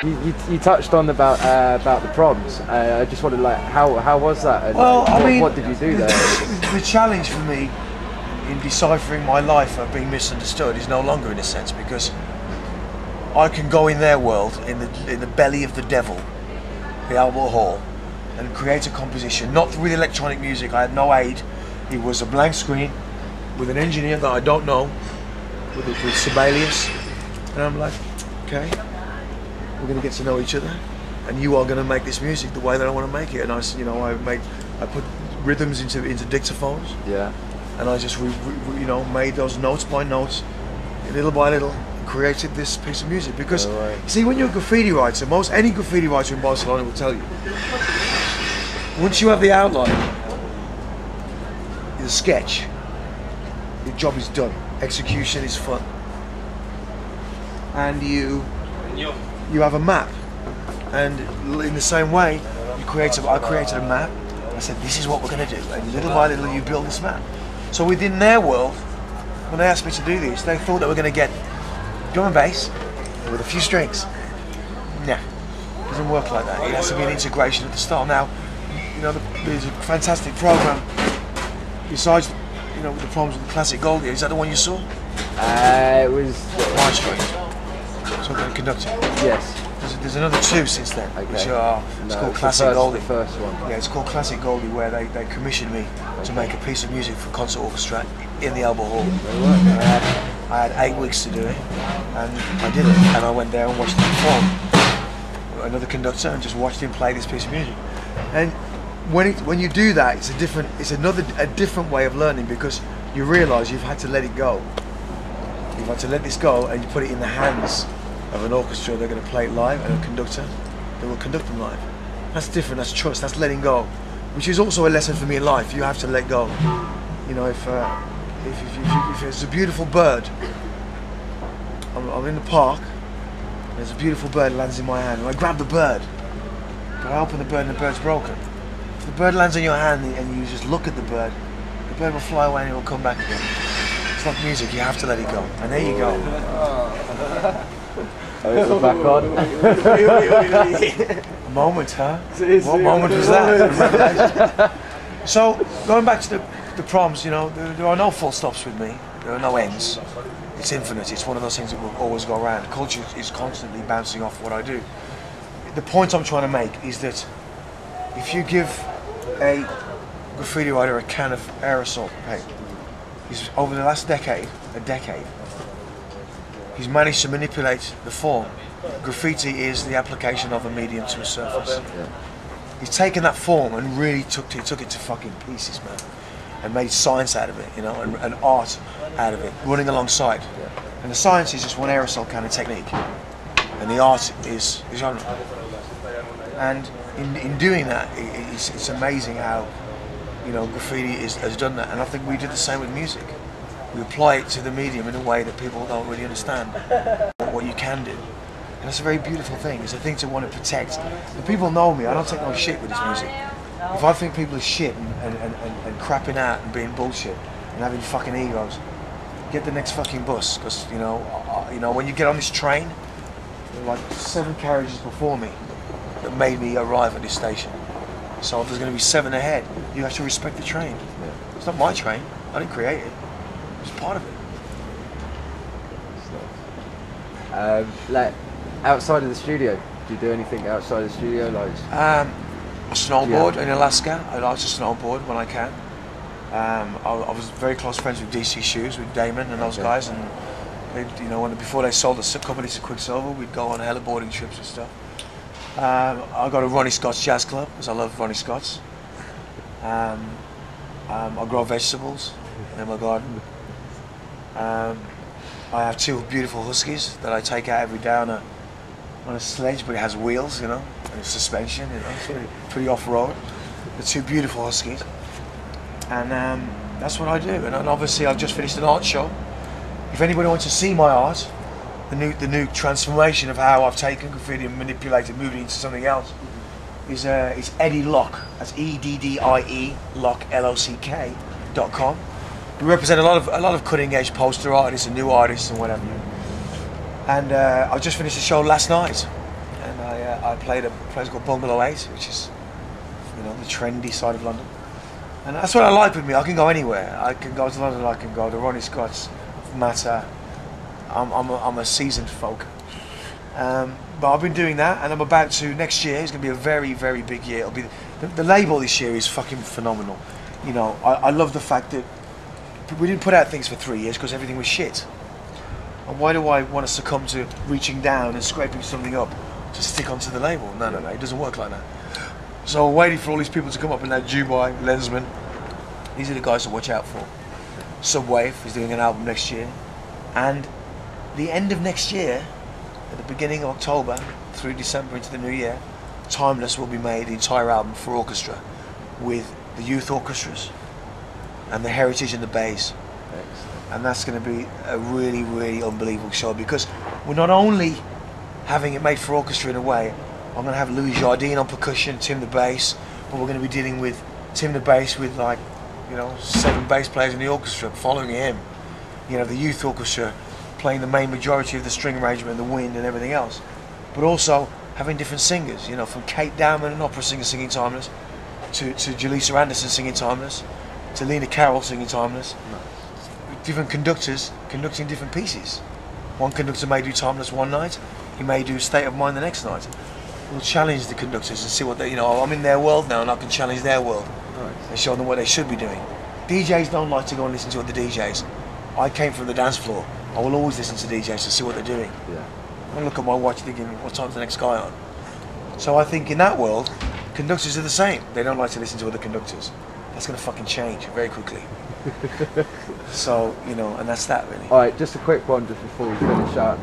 You touched on about the proms. I just wanted, like, how was that? And well, I mean, what did you do there? The challenge for me in deciphering my life of being misunderstood is no longer, in a sense, because I can go in their world, in the belly of the devil, the Albert Hall, and create a composition, not with electronic music. I had no aid. It was a blank screen with an engineer that I don't know, with Sibelius, and I'm like, okay, we're going to get to know each other, and you are going to make this music the way that I want to make it. And I put rhythms into dictaphones. Yeah. And I just made those notes by notes, little by little, and created this piece of music. Because see, when you're a graffiti writer, any graffiti writer in Barcelona will tell you, once you have the outline, the sketch, your job is done. Execution is fun, and you have a map. And in the same way, I created a map. I said, this is what we're going to do, and little by little you build this map. So within their world, when they asked me to do this, they thought they were going to get drum and bass with a few strings. Nah, it doesn't work like that. It has to be an integration at the start. Now, there's a fantastic program besides, the proms with the classic Goldie. Is that the one you saw? It was Maestro. So I'm conductor. Yes. There's another two since then, which are called Classic Goldie. The first one. Yeah, it's called Classic Goldie, where they commissioned me to make a piece of music for concert orchestra in the Albert Hall. I had 8 weeks to do it, and I did it. And I went there and watched him perform. Another conductor, and just watched him play this piece of music. And when you do that, it's a different way of learning, because you realise you've had to let it go. You've had to let this go, and you put it in the hands of an orchestra. They're going to play it live, and a conductor that will conduct them live. That's different. That's trust. That's letting go, which is also a lesson for me in life. You have to let go. If it's a beautiful bird, I'm in the park. There's a beautiful bird lands in my hand, and I grab the bird, but I open the bird, and the bird's broken. If the bird lands in your hand and you just look at the bird will fly away and it will come back again. It's like music. You have to let it go, and there you go. Oh, back on. Moment, huh? What moment was that? So, going back to the proms, there are no full stops with me. There are no ends. It's infinite. It's one of those things that will always go around. Culture is constantly bouncing off what I do. The point I'm trying to make is that if you give a graffiti writer a can of aerosol paint, over the last decade, he's managed to manipulate the form. Graffiti is the application of a medium to a surface. He's taken that form and really took it to fucking pieces, man, and made science out of it, and art out of it, running alongside. And the science is just one aerosol can of technique, and the art is genre. And in doing that, it's amazing how graffiti has done that. And I think we did the same with music. We apply it to the medium in a way that people don't really understand what you can do. And that's a very beautiful thing. It's a thing to want to protect. The people know me. I don't take no shit with this music. If I think people are shit and crapping out and being bullshit and having fucking egos, get the next fucking bus. Because when you get on this train, there are like 7 carriages before me that made me arrive at this station. So if there's going to be 7 ahead, you have to respect the train. It's not my train. I didn't create it. It's part of it. Like, outside of the studio, do you do anything outside of the studio? Like, I snowboard in Alaska. I like to snowboard when I can. I was very close friends with DC Shoes, with Damon and those guys, and before they sold the company to Quicksilver, we'd go on heliboarding trips and stuff. I go to Ronnie Scott's Jazz Club because I love Ronnie Scott's. I grow vegetables in my garden. I have 2 beautiful huskies that I take out every day on a sledge, but it has wheels, and a suspension. It's pretty off-road. The 2 beautiful huskies, and that's what I do. And obviously, I've just finished an art show. If anybody wants to see my art, the new transformation of how I've taken graffiti and manipulated, moved it into something else, is Eddie Lock. That's EDDIE Lock LOCK.com. We represent a lot of cutting edge poster artists and new artists and whatever. And I just finished a show last night, and I played at a place called Bungalow 8, which is, you know, the trendy side of London. And that's what I like with me. I can go anywhere. I can go to London. I can go to Ronnie Scott's, Matter. I'm a seasoned folk. But I've been doing that, and I'm about to next year. It's going to be a very, very big year. It'll be the label this year is fucking phenomenal. You know, I love the fact that we didn't put out things for 3 years because everything was shit. And why do I want to succumb to reaching down and scraping something up to stick onto the label? No, it doesn't work like that. So I'm waiting for all these people to come up in that Dubai, Lensman. These are the guys to watch out for. Subwave is doing an album next year, and the end of next year, at the beginning of October through December into the new year, Timeless will be made, the entire album for orchestra, with the youth orchestras and the Heritage and the Bays. And that's going to be a really, really unbelievable show, because we're not only having it made for orchestra in a way. I'm going to have Louis Jardine on percussion, Tim the bass, but we're going to be dealing with Tim the bass with, like, you know, 7 bass players in the orchestra following him. You know, the youth orchestra playing the main majority of the string arrangement, the wind and everything else, but also having different singers, you know, from Kate Dowman, an opera singer singing Timeless, to Jaleesa Anderson singing Timeless, to Lena Carroll singing Timeless. Different conductors conducting different pieces. One conductor may do Timeless one night, he may do State of Mind the next night. We'll challenge the conductors and see what they, you know, I'm in their world now and I can challenge their world. Nice. And show them what they should be doing. DJs don't like to go and listen to other DJs. I came from the dance floor. I will always listen to DJs to see what they're doing. Yeah. I look at my watch thinking, what time's the next guy on? So I think in that world, conductors are the same. They don't like to listen to other conductors. That's going to fucking change very quickly. So, you know, and that's that really. Alright, just a quick one just before we finish up.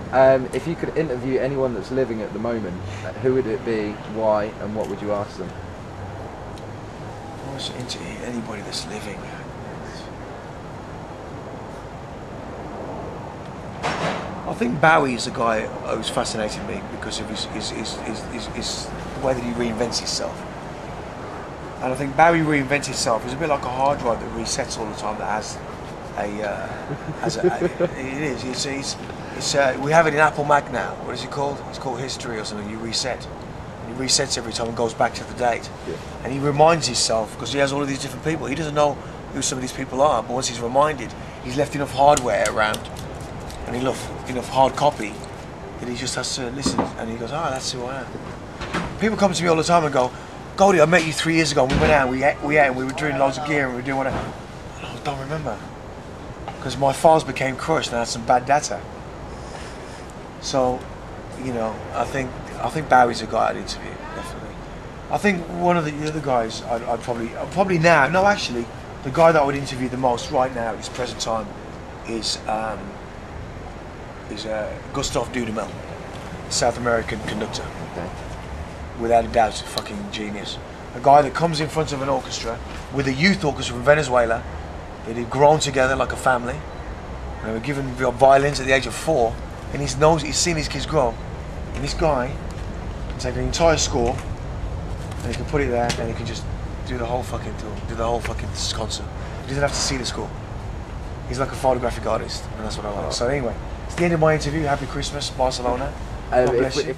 If you could interview anyone that's living at the moment, who would it be, why, and what would you ask them? I was into anybody that's living. I think Bowie is a guy who's fascinated me because of his the way that he reinvents himself. And I think Bowie reinvents himself. It's a bit like a hard drive that resets all the time. That has it is. We have it in Apple Mac now. What is it called? It's called History or something. You reset. And he resets every time and goes back to the date. Yeah. And he reminds himself, because he has all of these different people. He doesn't know who some of these people are, but once he's reminded, he's left enough hardware around and enough hard copy that he just has to listen. And he goes, that's who I am. People come to me all the time and go, Goldie, I met you 3 years ago and we went out and we ate and we were doing loads of gear and we were doing whatever. I don't remember. Because my files became crushed and I had some bad data. So, you know, I think Bowie's a guy I'd interview, definitely. I think one of the other guys I'd probably now, no actually, the guy that I would interview the most right now at this present time is Gustav Dudamel, South American conductor. Okay. Without a doubt, fucking genius. A guy that comes in front of an orchestra with a youth orchestra from Venezuela that had grown together like a family. And they were given violins at the age of 4, and he's seen these kids grow. And this guy can take an entire score and he can put it there and he can just do the whole fucking tour, do the whole fucking concert. He doesn't have to see the score. He's like a photographic artist, and that's what I like. So anyway, it's the end of my interview. Happy Christmas, Barcelona. God bless you.